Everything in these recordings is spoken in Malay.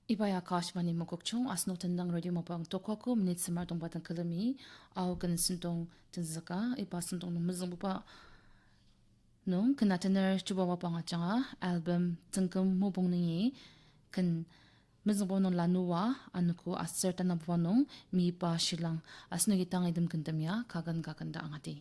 Ibaya Kashmani Mokokchung Asno Tendang Radio Mapang Tokoko Minute Samar Dong Batang Kalami Au Gan Sintong Tenzaka Ipa Sintong Muzong Bupa Nung Kanatener Chuba Wapang Achanga Album Tengkem Mubong Ningi Kan Muzong Bonong Lanua Anuku Aserta Nabwanong Mi Pa Shilang Asno Gitang Idem Kandamya Kagan Gaganda Angati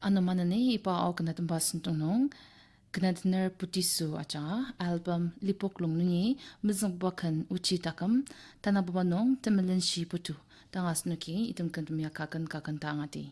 ano man ni ipa au kena tembasan tong kena tener putisu aja album lipok long nungi mizang bakan uci takam tanah babanong temelin shi putu tangas nuki itum kentumia kakan tangati.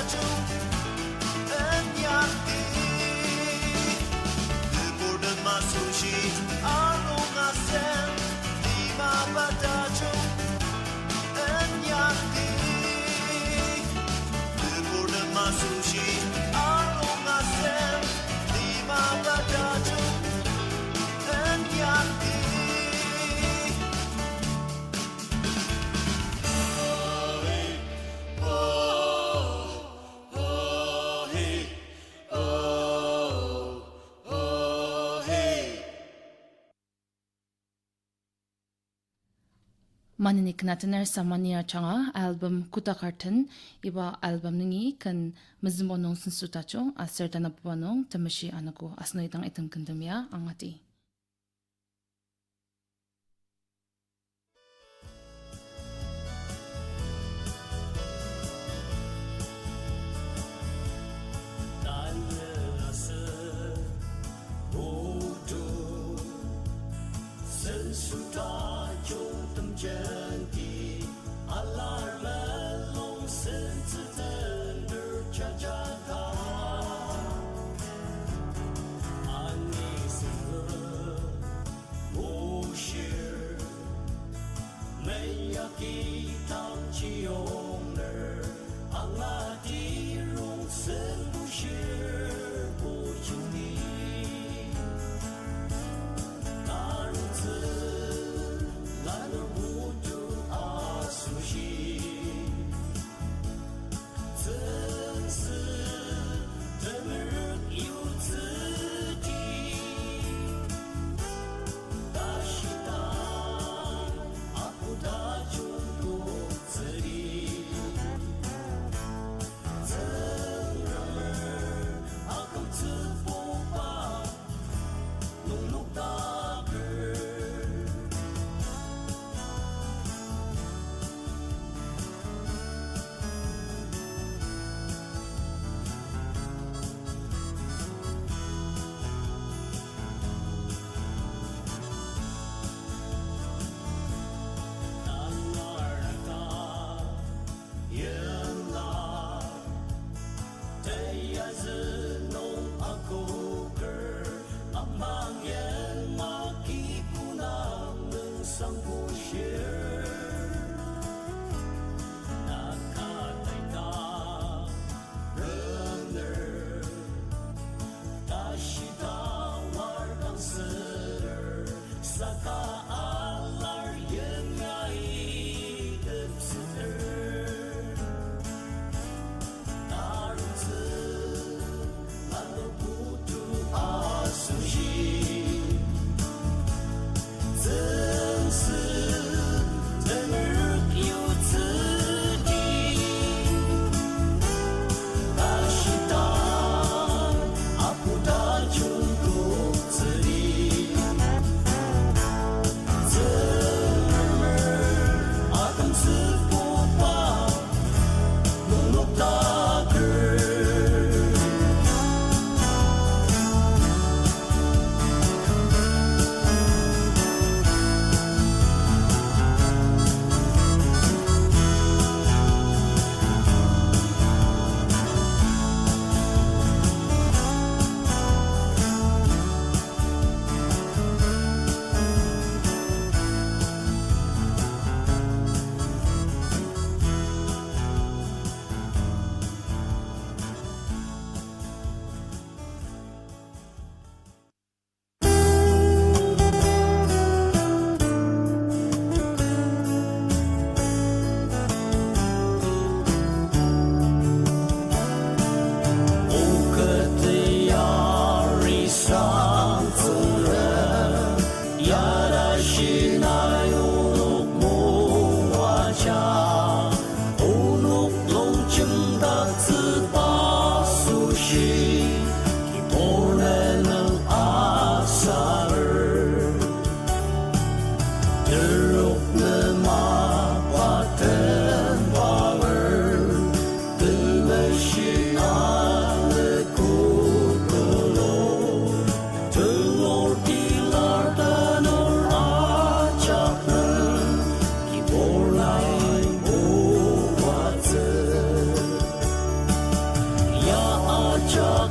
중 언약이 그 모든 마수시 아롱아센 니마 바다 중 언약이 그 모든 마수시 아롱아센 니마 바다 중 언약이 Maninik natener samania changa album kutakarten iba album ningi kan mizmonong sinsutacho asertana puanong tamashi anako asnoitang itam kandamya angati.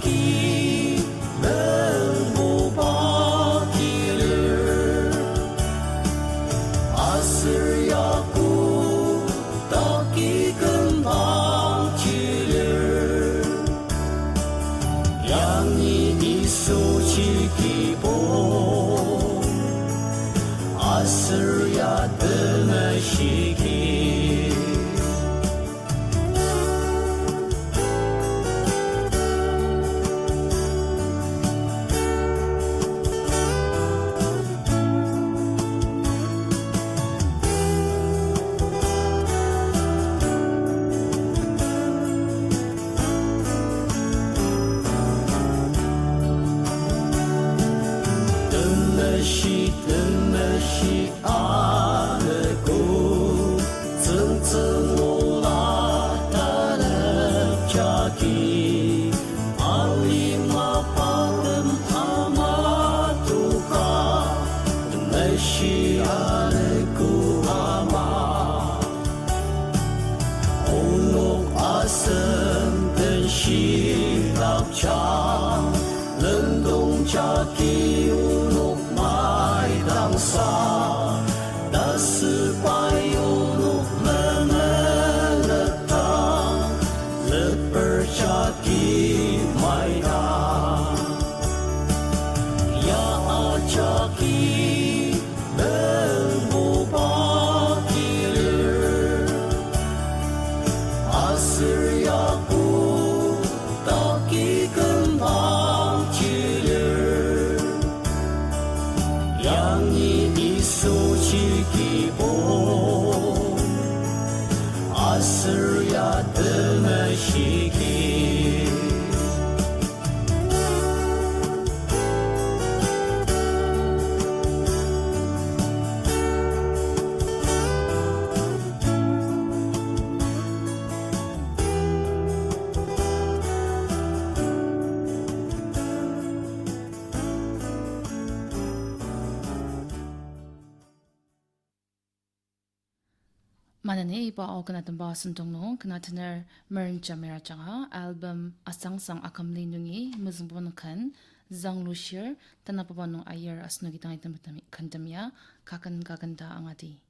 자기는 못 받기를 아슬야구 떡이 금방 길을 양이 이소지기보 아슬야 뜨는 시기 뜻이 않고 증증 올라타는 자기 알리마 받음 아마도가 뜻이 않고 아마 올록 아슴 뜻이 낙장 능동자기 운옥 mai đằng xa đã sư bay ô nụ lơ lơ lơ tăng lơ bờ cha kỳ mai đà ya a cha kỳ lơ mô ba kỳ lơ Assyria ku ta kỳ cân bằng kỳ lơ 양이 이소지기보 아스야 뜨는 시기 Manane iba o kanatan ba sentongno kanataner merin jamera changa album asang sang akam lindungi muzumbo kan zang lushir tanapabano ayer asno gitang itam kantamya kakan gaganda angati.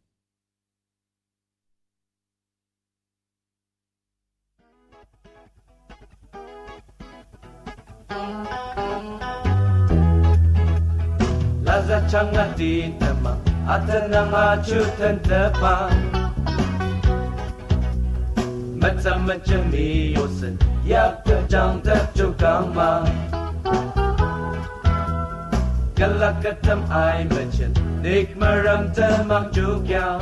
Laza changa di tema atanang ajutan tepa Macam ni yosen yak kejang tercukang ma Galak ketem ai macam nik meram temang juga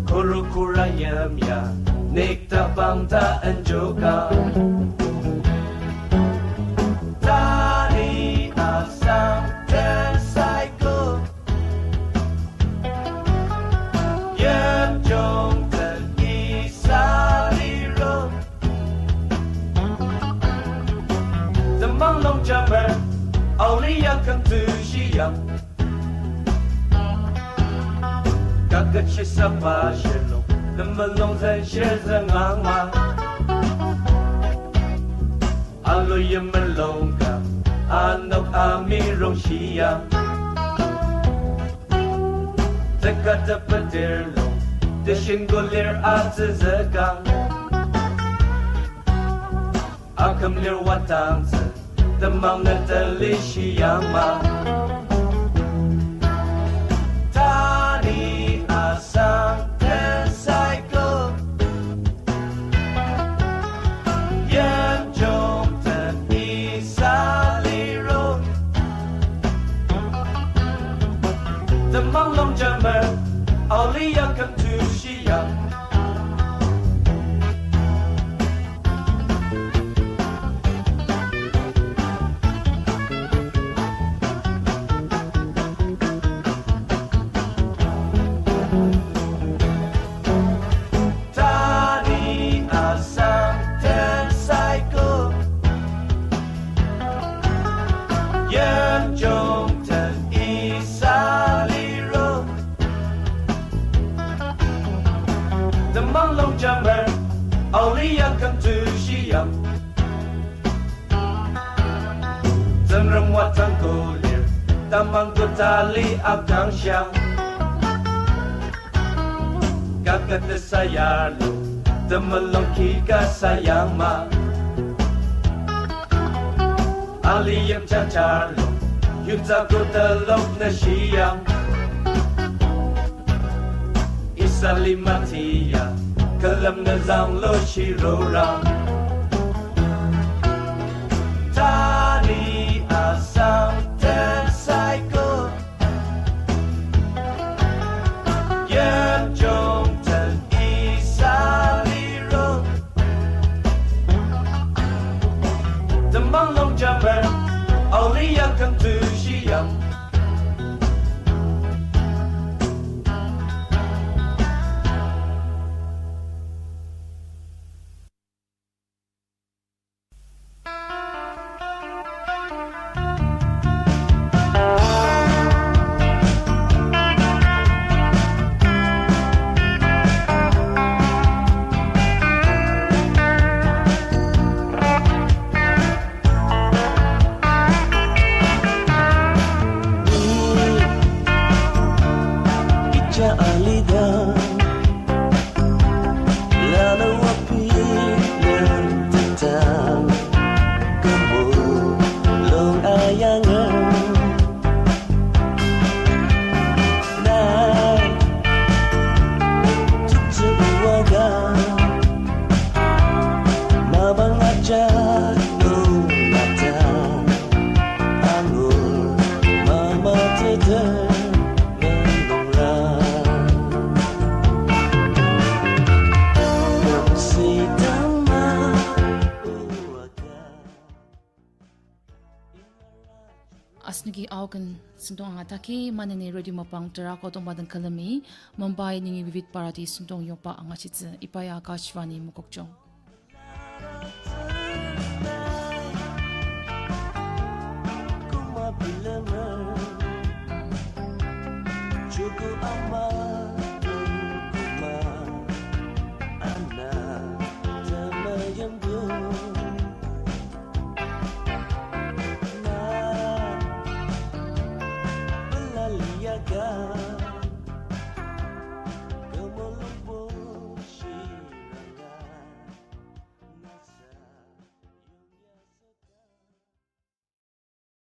Kuru kurayam ya nik tabang ta juga Tari asam dan psycho Yem jong Mang long jammer, only young come to she young. Kagat she sapa shelo, the malong and shares an ama. Allo yam malonga, anok amiro shia. The cut up a dear low, the shingle lear at the gang. I come near what answer. The mountain deliciama Tani asang ten cycle Yem jom ten isali road The mountain jammer Only young come to Shia Only young come to Shia tamang ku tali abang siang kakak desayar lu temelong kika sayang ma ali yang cacar lu yun ku telok na siyang isa lima tiya kalam na zang lo shirorang tani asam ten psycho yan jong ten isa liro temang long jammer only yang come to shiyang Asnagi Augen sentong angataki manani radio mapang terako tong badang kalami Mumbai ningi Vivid Parati sentong yopa angachitse ipaya Akashvani Mukokchong. Cukup aman